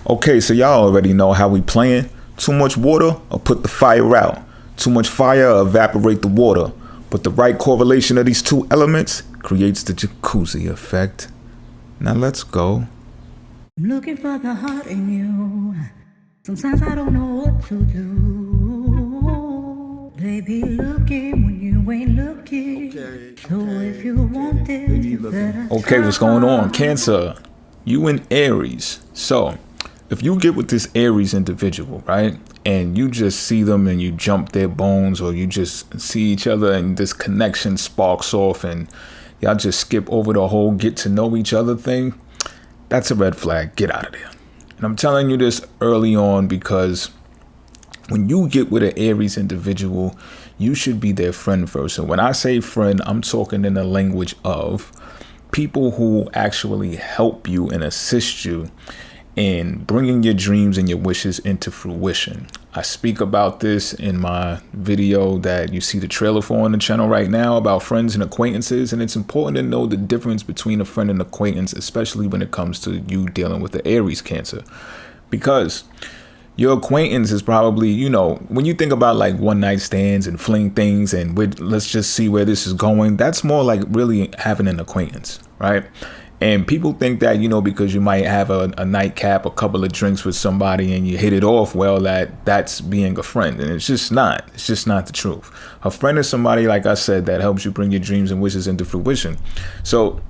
Okay, so y'all already know how we playing. Too much water or put the fire out. Too much fire or evaporate the water. But the right correlation of these two elements creates the jacuzzi effect. Now let's go. I'm looking for the heart in you. Sometimes I don't know what to do. Baby, looking when you ain't looking. So if you want it, you better. Okay, what's going on? Cancer, you in Aries. So if you get with this Aries individual, right, and you just see them and you jump their bones, or you just see each other and this connection sparks off and y'all just skip over the whole get to know each other thing, that's a red flag. Get out of there. And I'm telling you this early on because when you get with an Aries individual, you should be their friend first. And when I say friend, I'm talking in the language of people who actually help you and assist you in bringing your dreams and your wishes into fruition. I speak about this in my video that you see the trailer for on the channel right now about friends and acquaintances. And it's important to know the difference between a friend and acquaintance, especially when it comes to you dealing with the Aries Cancer. Because your acquaintance is probably, you know, when you think about like one night stands and fling things and let's just see where this is going, that's more like really having an acquaintance, right? And people think that, you know, because you might have a nightcap, a couple of drinks with somebody and you hit it off well, that's being a friend. And it's just not. It's just not the truth. A friend is somebody, like I said, that helps you bring your dreams and wishes into fruition. So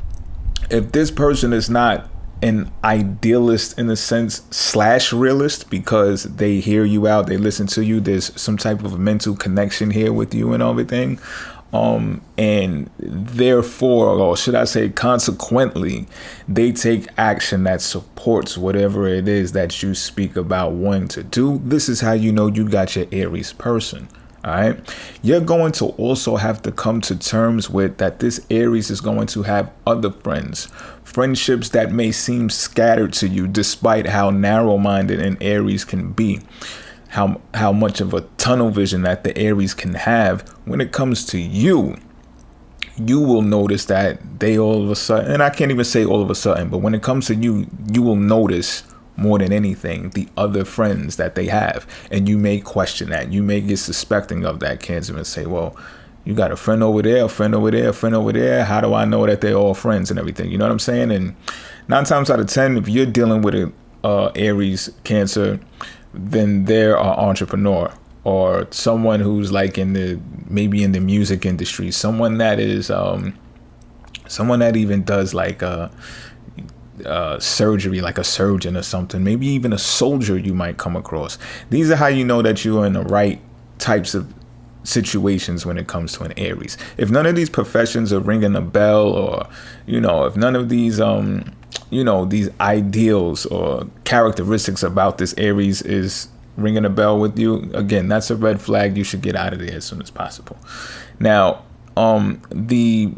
if this person is not an idealist in a sense / realist, because they hear you out, they listen to you, there's some type of mental connection here with you and everything. And therefore, or should I say consequently, they take action that supports whatever it is that you speak about wanting to do. This is how you know you got your Aries person. All right. You're going to also have to come to terms with that this Aries is going to have other friendships that may seem scattered to you, despite how narrow-minded an Aries can be. How much of a tunnel vision that the Aries can have when it comes to you. You will notice that they all of a sudden, and I can't even say all of a sudden, but when it comes to you, you will notice more than anything the other friends that they have. And you may question that. You may get suspecting of that, Cancer, and say, well, you got a friend over there, a friend over there, a friend over there. How do I know that they're all friends and everything? You know what I'm saying? And 9 times out of 10, if you're dealing with a Aries Cancer, then they're an entrepreneur or someone who's like maybe in the music industry, someone that is someone that even does like surgery, like a surgeon or something, maybe even a soldier you might come across. These are how you know that you are in the right types of situations when it comes to an Aries. If none of these professions are ringing a bell, or, you know, if none of these you know, these ideals or characteristics about this Aries is ringing a bell with you, again, that's a red flag. You should get out of there as soon as possible. Now, the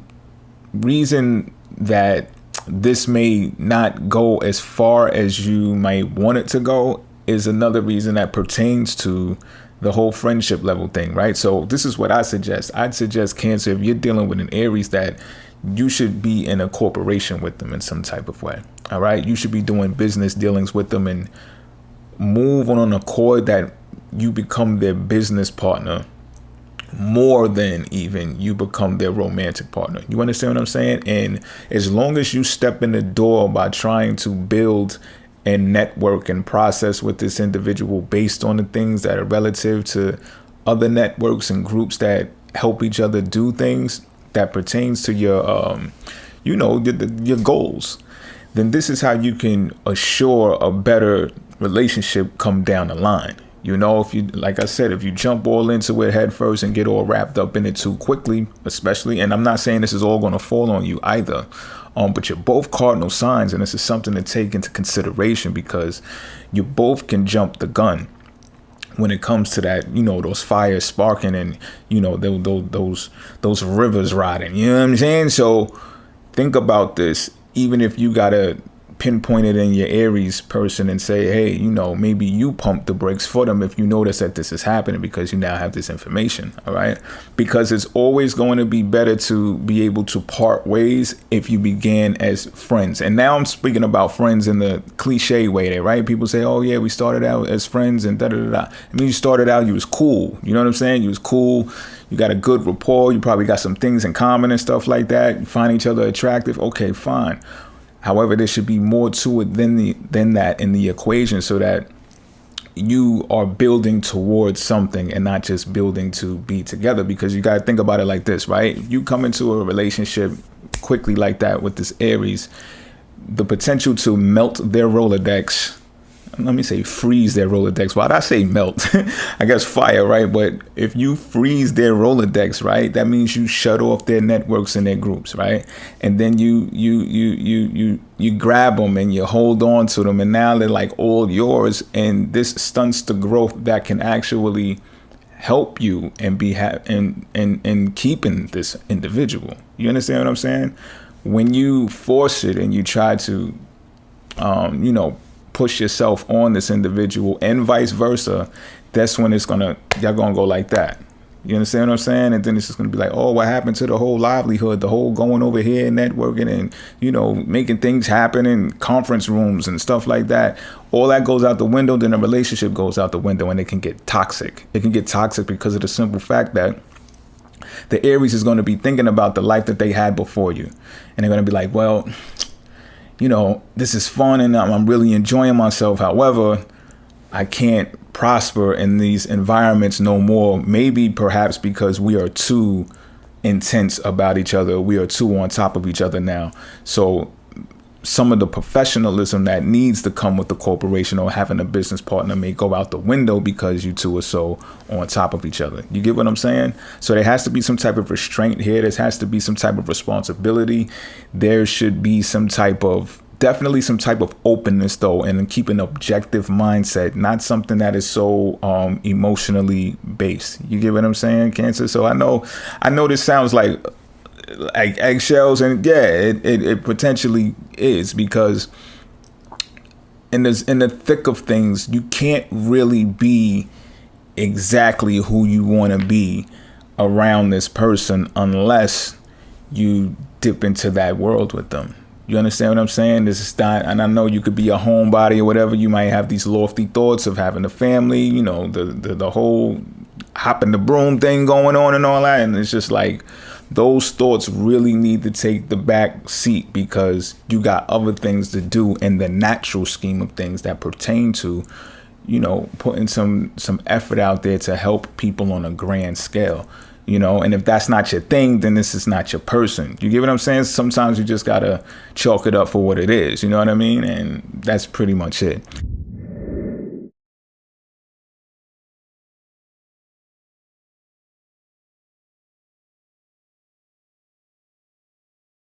reason that this may not go as far as you might want it to go is another reason that pertains to the whole friendship level thing, right? So this is what I suggest. I'd suggest, Cancer, if you're dealing with an Aries, that you should be in a corporation with them in some type of way. All right. You should be doing business dealings with them and move on an accord that you become their business partner more than even you become their romantic partner. You understand what I'm saying? And as long as you step in the door by trying to build and network and process with this individual based on the things that are relative to other networks and groups that help each other do things that pertains to your, you know, your goals, then this is how you can assure a better relationship come down the line. You know, if you, like I said, if you jump all into it head first and get all wrapped up in it too quickly, especially, and I'm not saying this is all going to fall on you either, but you're both cardinal signs, and this is something to take into consideration because you both can jump the gun when it comes to that, you know, those fires sparking and, you know, those rivers riding, you know what I'm saying? So think about this. Even if you got to pinpoint it in your Aries person and say, hey, you know, maybe you pump the brakes for them if you notice that this is happening, because you now have this information. All right. Because it's always going to be better to be able to part ways if you began as friends. And now I'm speaking about friends in the cliche way there, right? People say, oh yeah, we started out as friends and da da da da. I mean, you started out, you was cool. You know what I'm saying? You was cool. You got a good rapport. You probably got some things in common and stuff like that. You find each other attractive. Okay, fine. However, there should be more to it than that in the equation, so that you are building towards something and not just building to be together. Because you got to think about it like this, right? You come into a relationship quickly like that with this Aries, the potential to melt their Rolodex. Let me say freeze their Rolodex. Why'd I say melt? I guess fire, right? But if you freeze their Rolodex, right, that means you shut off their networks and their groups, right? And then you grab them and you hold on to them, and now they're like all yours. And this stunts the growth that can actually help you and be in keeping this individual. You understand what I'm saying? When you force it and you try to, push yourself on this individual and vice versa, that's when y'all gonna go like that. You understand what I'm saying? And then it's just gonna be like, oh, what happened to the whole livelihood, the whole going over here and networking and, making things happen in conference rooms and stuff like that. All that goes out the window. Then the relationship goes out the window, and it can get toxic. It can get toxic because of the simple fact that the Aries is going to be thinking about the life that they had before you. And they're going to be like, well, this is fun and I'm really enjoying myself. However, I can't prosper in these environments no more. Maybe perhaps because we are too intense about each other. We are too on top of each other now. So some of the professionalism that needs to come with the corporation or having a business partner may go out the window because you two are so on top of each other. You get what I'm saying? So there has to be some type of restraint here. There has to be some type of responsibility. There should be definitely some type of openness, though, and keep an objective mindset, not something that is so emotionally based. You get what I'm saying, Cancer? So I know this sounds like eggshells, and yeah, it potentially is, because in the thick of things, you can't really be exactly who you want to be around this person unless you dip into that world with them. You understand what I'm saying? This is not, and I know you could be a homebody or whatever. You might have these lofty thoughts of having a family, the whole hopping the broom thing going on and all that. And it's just like, those thoughts really need to take the back seat, because you got other things to do in the natural scheme of things that pertain to, putting some effort out there to help people on a grand scale. And if that's not your thing, then this is not your person. You get what I'm saying? Sometimes you just got to chalk it up for what it is. You know what I mean? And that's pretty much it.